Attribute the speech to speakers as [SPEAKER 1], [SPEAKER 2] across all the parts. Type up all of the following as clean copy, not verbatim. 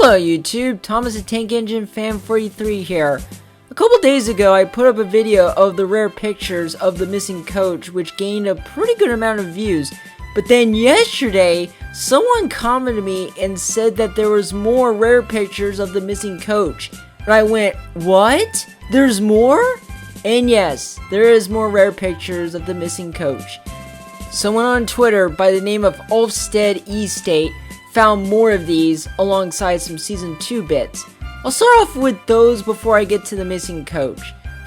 [SPEAKER 1] Hello YouTube, Thomas the Tank Engine Fan 43 here. A couple days ago I put up a video of the rare pictures of the missing coach, which gained a pretty good amount of views. But then yesterday, someone commented me and said that there was more rare pictures of the missing coach. And I went, what? There's more? And yes, there is more rare pictures of the missing coach. Someone on Twitter by the name of Ulfstead Estate found more of these alongside some season 2 bits. I'll start off with those before I get to the missing coach.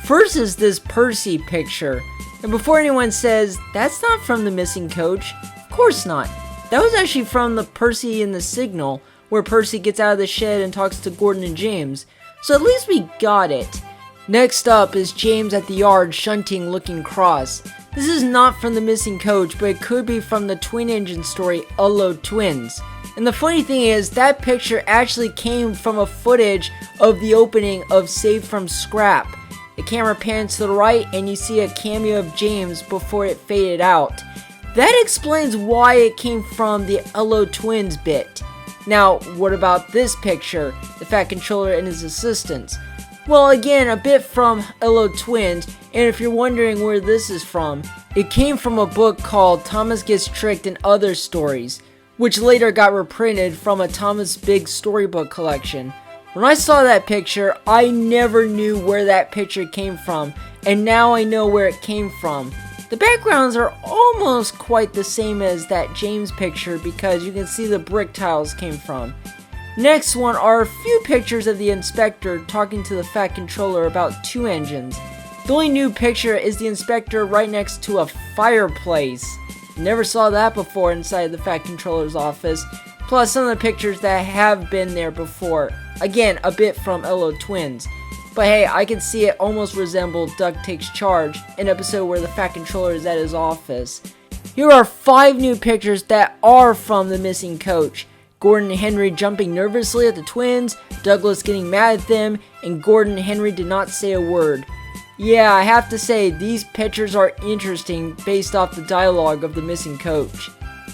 [SPEAKER 1] First is this Percy picture. And before anyone says, that's not from the missing coach, of course not. That was actually from the Percy in the Signal, where Percy gets out of the shed and talks to Gordon and James. So at least we got it. Next up is James at the yard shunting looking cross. This is not from the missing coach, but it could be from the twin engine story Hullo Twins. And the funny thing is, that picture actually came from a footage of the opening of Saved from Scrap. The camera pans to the right and you see a cameo of James before it faded out. That explains why it came from the Hullo Twins bit. Now, what about this picture? The Fat Controller and his assistants. Well, again, a bit from Hullo Twins, and if you're wondering where this is from, it came from a book called Thomas Gets Tricked and Other Stories, which later got reprinted from a Thomas Big Storybook collection. When I saw that picture, I never knew where that picture came from, and now I know where it came from. The backgrounds are almost quite the same as that James picture because you can see the brick tiles came from. Next one are a few pictures of the inspector talking to the Fat Controller about two engines. The only new picture is the inspector right next to a fireplace. Never saw that before inside the Fat Controller's office. Plus some of the pictures that have been there before. Again, a bit from Hullo Twins. But hey, I can see it almost resembled Duck Takes Charge, an episode where the Fat Controller is at his office. Here are 5 new pictures that are from the missing coach. Gordon and Henry jumping nervously at the twins, Douglas getting mad at them, and Gordon and Henry did not say a word. Yeah, I have to say, these pictures are interesting based off the dialogue of the missing coach.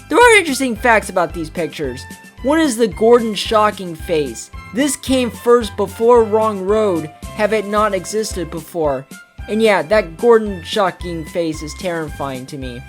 [SPEAKER 1] There are interesting facts about these pictures. One is the Gordon shocking face. This came first before Wrong Road, have it not existed before. And yeah, that Gordon shocking face is terrifying to me.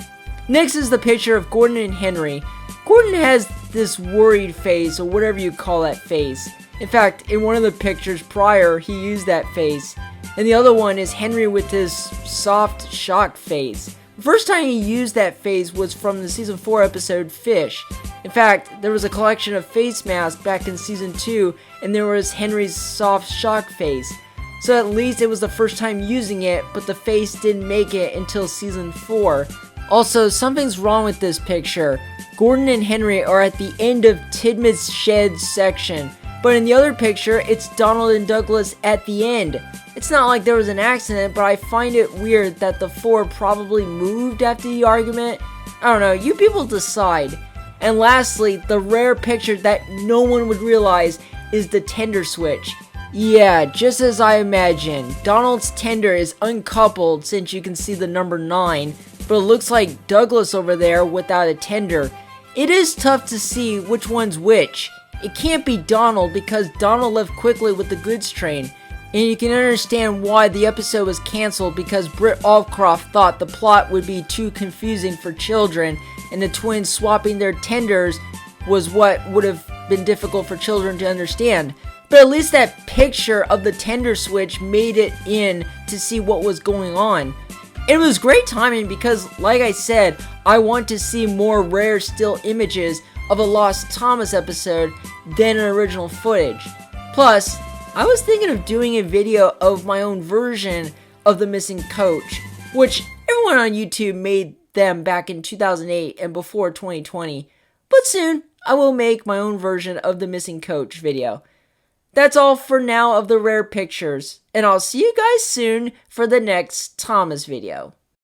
[SPEAKER 1] Next is the picture of Gordon and Henry. Gordon has this worried face, or whatever you call that face. In fact, in one of the pictures prior, he used that face. And the other one is Henry with his soft, shocked face. The first time he used that face was from the season 4 episode Fish. In fact, there was a collection of face masks back in season 2, and there was Henry's soft, shocked face. So at least it was the first time using it, but the face didn't make it until season 4. Also, something's wrong with this picture. Gordon and Henry are at the end of Tidmouth's shed section, but in the other picture, it's Donald and Douglas at the end. It's not like there was an accident, but I find it weird that the 4 probably moved after the argument. I don't know, you people decide. And lastly, the rare picture that no one would realize is the tender switch. Yeah, just as I imagined, Donald's tender is uncoupled since you can see the number 9, but it looks like Douglas over there without a tender. It is tough to see which one's which. It can't be Donald because Donald left quickly with the goods train. And you can understand why the episode was cancelled because Britt Allcroft thought the plot would be too confusing for children and the twins swapping their tenders was what would have been difficult for children to understand. But at least that picture of the tender switch made it in to see what was going on. It was great timing because, like I said, I want to see more rare still images of a Lost Thomas episode than an original footage. Plus, I was thinking of doing a video of my own version of the missing coach, which everyone on YouTube made them back in 2008 and before 2020. But soon, I will make my own version of the missing coach video. That's all for now of the rare pictures, and I'll see you guys soon for the next Thomas video.